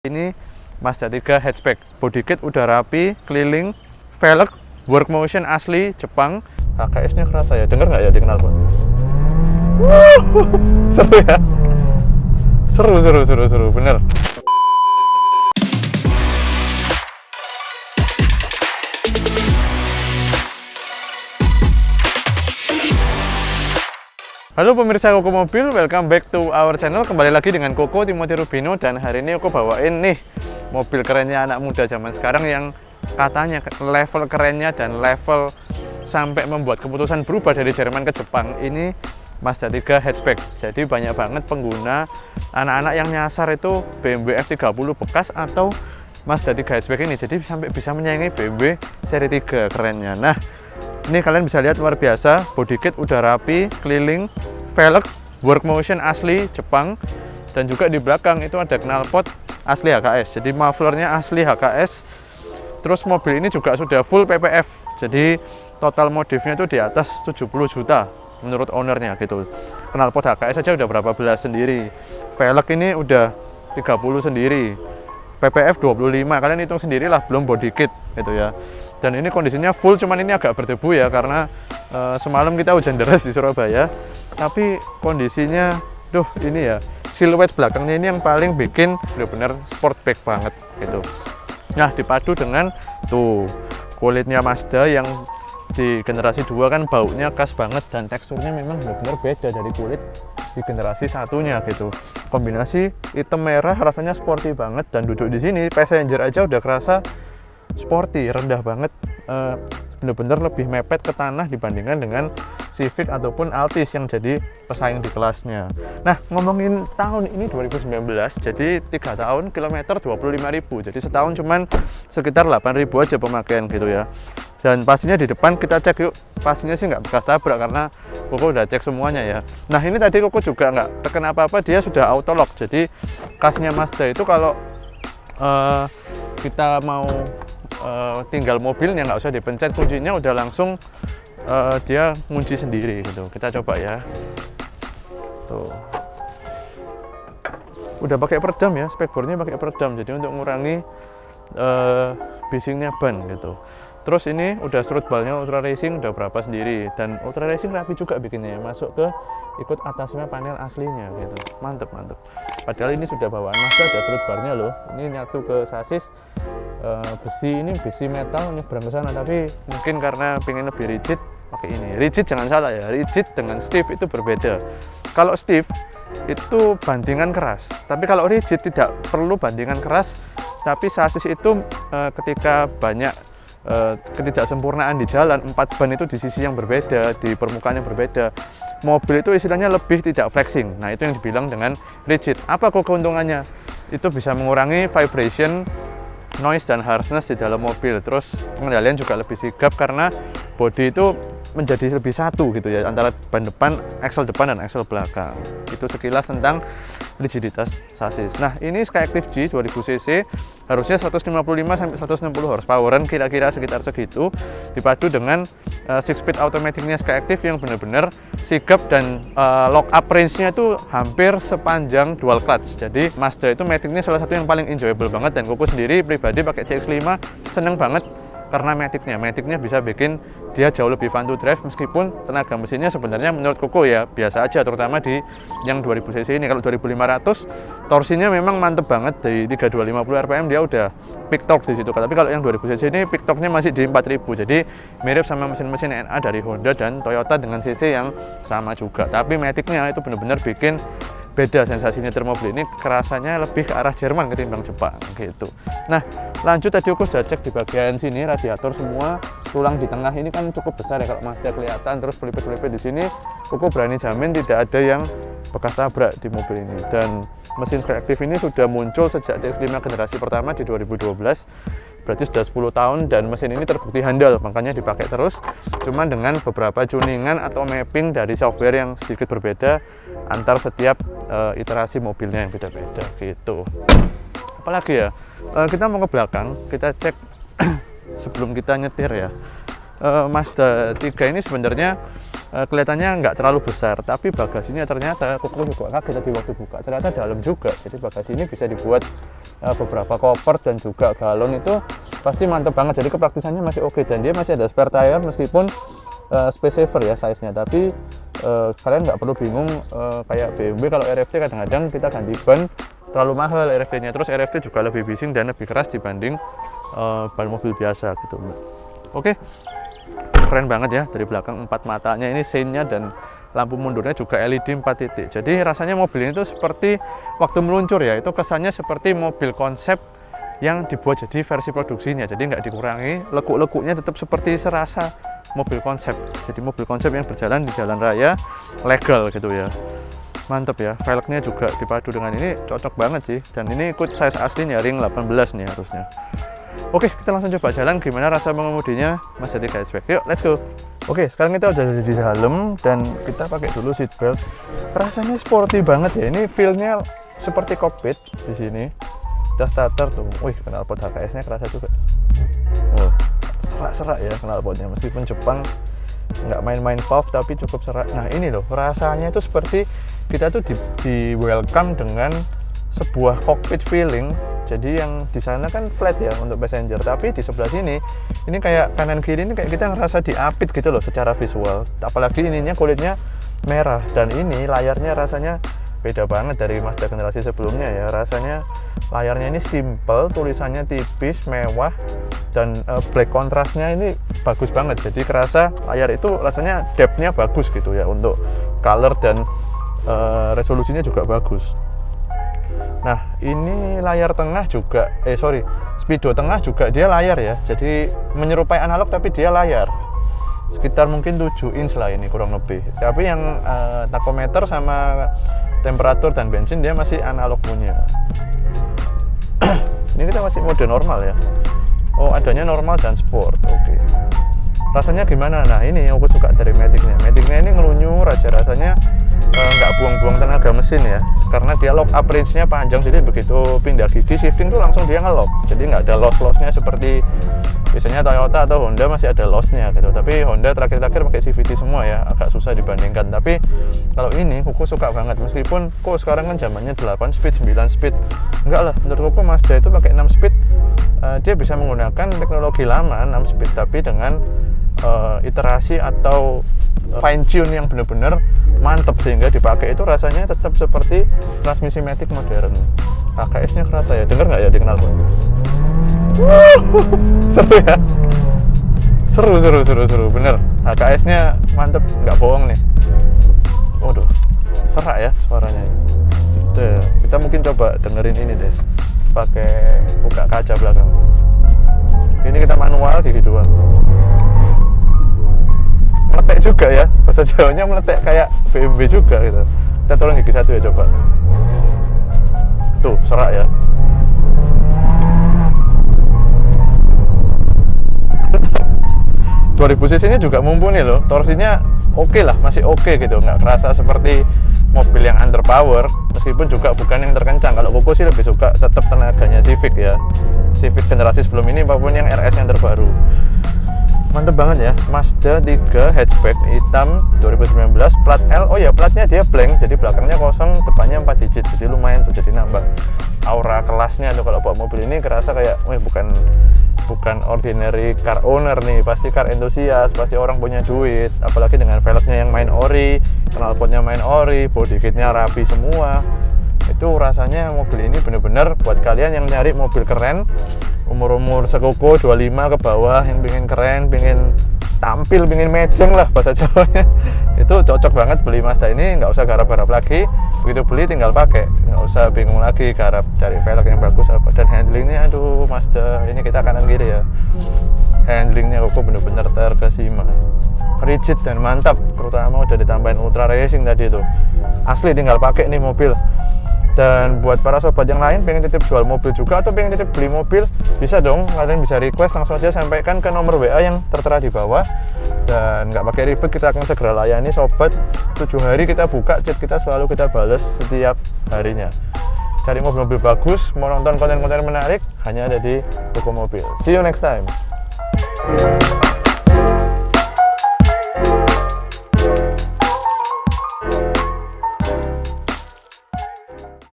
Ini Mazda 3 hatchback, body kit udah rapi, keliling, velg, work motion asli Jepang. HKS nya kerasa ya, denger nggak ya di knalpot? Seru ya? Seru, bener. Halo pemirsa Koko Mobil, welcome back to our channel. Kembali lagi dengan Koko Timothy Rubino. Dan hari ini aku bawain nih mobil kerennya anak muda zaman sekarang yang katanya level kerennya dan level sampai membuat keputusan berubah dari Jerman ke Jepang. Ini Mazda 3 hatchback. Jadi banyak banget pengguna anak-anak yang nyasar itu BMW F30 bekas atau Mazda 3 hatchback ini. Jadi sampai bisa menyaingi BMW seri 3 kerennya. Nah, ini kalian bisa lihat luar biasa, body kit udah rapi, keliling, velg, work motion asli Jepang, dan juga di belakang itu ada knalpot asli HKS. Jadi mufflernya asli HKS. Terus mobil ini juga sudah full PPF. Jadi total modifnya itu di atas 70 juta menurut ownernya gitu. Knalpot HKS aja udah berapa belas sendiri. Velg ini udah 30 sendiri. PPF 25. Kalian hitung sendirilah, belum body kit gitu ya. Dan ini kondisinya full, cuman ini agak berdebu ya karena semalam kita hujan deras di Surabaya. Tapi kondisinya, ini ya siluet belakangnya ini yang paling bikin benar-benar sportback banget gitu. Nah, dipadu dengan tuh kulitnya Mazda yang di generasi 2 kan baunya khas banget dan teksturnya memang benar-benar beda dari kulit di generasi satunya gitu. Kombinasi hitam merah rasanya sporty banget, dan duduk di sini passenger aja udah kerasa sporty, rendah banget, bener-bener lebih mepet ke tanah dibandingkan dengan Civic ataupun Altis yang jadi pesaing di kelasnya. Nah, ngomongin tahun ini 2019, jadi 3 tahun kilometer 25.000, jadi setahun cuman sekitar 8.000 aja pemakaian gitu ya. Dan pastinya di depan kita cek yuk, pastinya sih nggak bekas tabrak karena Koko udah cek semuanya ya. Nah, ini tadi Koko juga nggak tekan apa-apa, dia sudah auto lock. Jadi kasnya Mazda itu kalau kita mau tinggal mobilnya nggak usah dipencet kuncinya, udah langsung dia ngunci sendiri gitu. Kita coba ya. Tuh. Udah pakai peredam ya, spekbornya pakai peredam. Jadi untuk mengurangi bisingnya ban gitu. Terus ini udah surut balnya Ultra Racing udah berapa sendiri, dan Ultra Racing rapi juga bikinnya, masuk ke ikut atasnya panel aslinya gitu. Mantep. Padahal ini sudah bawaan Mazda, ada surut barnya loh. Ini nyatu ke sasis besi metal nyebrang ke sana, tapi mungkin karena pengen lebih rigid pakai ini. Rigid jangan salah ya, rigid dengan stiff itu berbeda. Kalau stiff itu bandingan keras, tapi kalau rigid tidak perlu bandingan keras, tapi sasis itu ketika banyak ketidaksempurnaan di jalan, 4 ban itu di sisi yang berbeda, di permukaan yang berbeda, mobil itu istilahnya lebih tidak flexing. Nah, itu yang dibilang dengan rigid. Apa kok keuntungannya? Itu bisa mengurangi vibration, noise dan harshness di dalam mobil. Terus pengendalian juga lebih sigap karena bodi itu menjadi lebih satu gitu ya, antara ban depan, axle depan dan axle belakang. Itu sekilas tentang rigiditas sasis. Nah, ini Skyactiv G 2000 cc, harusnya 155 sampai 160 horsepower, kira-kira sekitar segitu, dipadu dengan 6-speed automaticnya Skyactiv yang benar-benar sigap, dan lock up range-nya itu hampir sepanjang dual clutch. Jadi Mazda itu maticnya salah satu yang paling enjoyable banget, dan Koko sendiri pribadi pakai CX-5 seneng banget karena maticnya bisa bikin dia jauh lebih fun to drive, meskipun tenaga mesinnya sebenarnya menurut Koko ya biasa aja, terutama di yang 2000 cc ini. Kalau 2500 torsinya memang mantep banget, di 3250 rpm dia udah peak torque di situ. Tapi kalau yang 2000 cc ini peak torque-nya masih di 4000, jadi mirip sama mesin-mesin NA dari Honda dan Toyota dengan cc yang sama juga. Tapi maticnya itu benar-benar bikin beda sensasi nyetir mobil ini, kerasanya lebih ke arah Jerman ketimbang Jepang gitu. Nah, lanjut tadi aku sudah cek di bagian sini radiator semua, tulang di tengah ini kan cukup besar ya kalau Mazda kelihatan, terus pelipet-pelipet di sini Koko berani jamin tidak ada yang bekas tabrak di mobil ini. Dan mesin Skyactiv ini sudah muncul sejak CX-5 generasi pertama di 2012, berarti sudah 10 tahun, dan mesin ini terbukti handal, makanya dipakai terus, cuman dengan beberapa tuningan atau mapping dari software yang sedikit berbeda antar setiap iterasi mobilnya yang beda-beda gitu. Apalagi ya, kita mau ke belakang, kita cek sebelum kita nyetir ya. Mazda 3 ini sebenarnya kelihatannya nggak terlalu besar, tapi bagasinya ternyata Koko juga kaget tadi waktu buka, ternyata dalam juga. Jadi bagasi ini bisa dibuat beberapa koper dan juga galon, itu pasti mantep banget. Jadi kepraktisannya masih oke, dan dia masih ada spare tire meskipun space saver ya size-nya. Tapi kalian nggak perlu bingung kayak BMW kalau RFT kadang-kadang kita ganti ban terlalu mahal RFT-nya. Terus RFT juga lebih bising dan lebih keras dibanding ban mobil biasa gitu. Oke. Keren banget ya, dari belakang 4 matanya ini sein-nya, dan lampu mundurnya juga LED 4 titik. Jadi rasanya mobil ini tuh seperti waktu meluncur ya, itu kesannya seperti mobil konsep yang dibuat jadi versi produksinya. Jadi nggak dikurangi, lekuk-lekuknya tetap seperti serasa mobil konsep. Jadi mobil konsep yang berjalan di jalan raya legal gitu ya. Mantep ya, velgnya juga dipadu dengan ini cocok banget sih. Dan ini ikut size aslinya, ring 18 nih harusnya. Oke, kita langsung coba jalan gimana rasa mengemudinya Mas Jati Hatchback. Yuk, let's go. Oke, sekarang kita udah di dalam dan kita pakai dulu seat belt. Rasanya sporty banget ya. Ini feel-nya seperti cockpit di sini. Kita starter tuh. Wih, knalpot HKS-nya kerasa juga. Oh, serak-serak ya knalpotnya. Meskipun Jepang nggak main-main valve tapi cukup serak. Nah, ini loh, rasanya itu seperti kita tuh di welcome dengan sebuah cockpit feeling. Jadi yang di sana kan flat ya untuk passenger, tapi di sebelah sini ini kayak kanan kiri ini kayak kita ngerasa diapit gitu loh secara visual. Apalagi ininya kulitnya merah, dan ini layarnya rasanya beda banget dari Mazda generasi sebelumnya ya. Rasanya layarnya ini simple, tulisannya tipis, mewah, dan black kontrasnya ini bagus banget. Jadi kerasa layar itu rasanya depth-nya bagus gitu ya, untuk color dan resolusinya juga bagus. Nah, ini layar tengah juga, speedo tengah juga dia layar ya. Jadi menyerupai analog tapi dia layar. Sekitar mungkin 7 inch lah ini kurang lebih. Tapi yang tachometer sama temperatur dan bensin dia masih analog punya. Ini kita masih mode normal ya. Oh, adanya normal dan sport. Oke. Rasanya gimana? Nah, ini aku suka dari Matic-nya. Matic-nya ini ngelunyur aja, rasanya nggak buang-buang tenaga mesin ya, karena dia lock up range-nya panjang. Jadi begitu pindah gigi shifting tuh langsung dia ngelock, jadi nggak ada loss-lossnya seperti biasanya Toyota atau Honda masih ada loss-nya gitu. Tapi Honda terakhir-terakhir pakai CVT semua ya, agak susah dibandingkan. Tapi kalau ini aku suka banget, meskipun kok sekarang kan zamannya 8 speed, 9 speed, enggak lah, menurut aku Mazda itu pakai 6 speed. Dia bisa menggunakan teknologi lama 6 speed tapi dengan iterasi atau fine tune yang benar-benar mantep, sehingga dipakai itu rasanya tetap seperti transmisi Matic modern. HKS-nya kerasa ya, denger nggak ya di knalpot? Seru ya, seru bener. HKS-nya mantep, nggak bohong nih. Waduh, serak ya suaranya. Gitu ya. Kita mungkin coba dengerin ini deh, pakai buka kaca belakang. Ini kita manual gigi doang. Meletek juga ya, bahasa Jawanya meletek kayak BMW juga gitu. Kita turun gigi 1 ya, coba. Tuh, serak ya. cc nya juga mumpuni loh, torsinya oke lah, masih oke gitu, nggak kerasa seperti mobil yang underpower, meskipun juga bukan yang terkencang. Kalau Koko sih lebih suka tetap tenaganya Civic ya, Civic generasi sebelum ini maupun yang RS yang terbaru. Mantep banget ya, Mazda 3 hatchback hitam 2019, plat L. Oh ya, platnya dia blank, jadi belakangnya kosong, depannya 4 digit, jadi lumayan tuh, jadi nambah aura kelasnya tuh. Kalau bawa mobil ini kerasa kayak, wih, bukan ordinary car owner nih, pasti car enthusiast, pasti orang punya duit. Apalagi dengan velgnya yang main ori, knalpotnya main ori, body kitnya rapi semua. Itu rasanya mobil ini bener-bener buat kalian yang nyari mobil keren, umur-umur sekoko 25 ke bawah, yang pengen keren, pengen tampil, pengen mejeng lah bahasa Jawanya. Itu cocok banget beli Mazda ini, nggak usah garap-garap lagi. Begitu beli tinggal pakai, nggak usah bingung lagi garap cari velg yang bagus apa. Dan handlingnya, aduh Mazda ini kita kanan kiri ya, handlingnya Koko bener-bener terkesima, rigid dan mantap. Terutama udah ditambahin ultra racing tadi itu, asli tinggal pakai nih mobil. Dan buat para sobat yang lain pengen titip jual mobil juga atau pengen titip beli mobil, bisa dong, kalian bisa request, langsung aja sampaikan ke nomor WA yang tertera di bawah. Dan nggak pakai ribet, kita akan segera layani sobat. 7 hari kita buka, chat kita selalu kita balas setiap harinya. Cari mobil-mobil bagus, mau nonton konten-konten menarik, hanya ada di Koko Mobil. See you next time.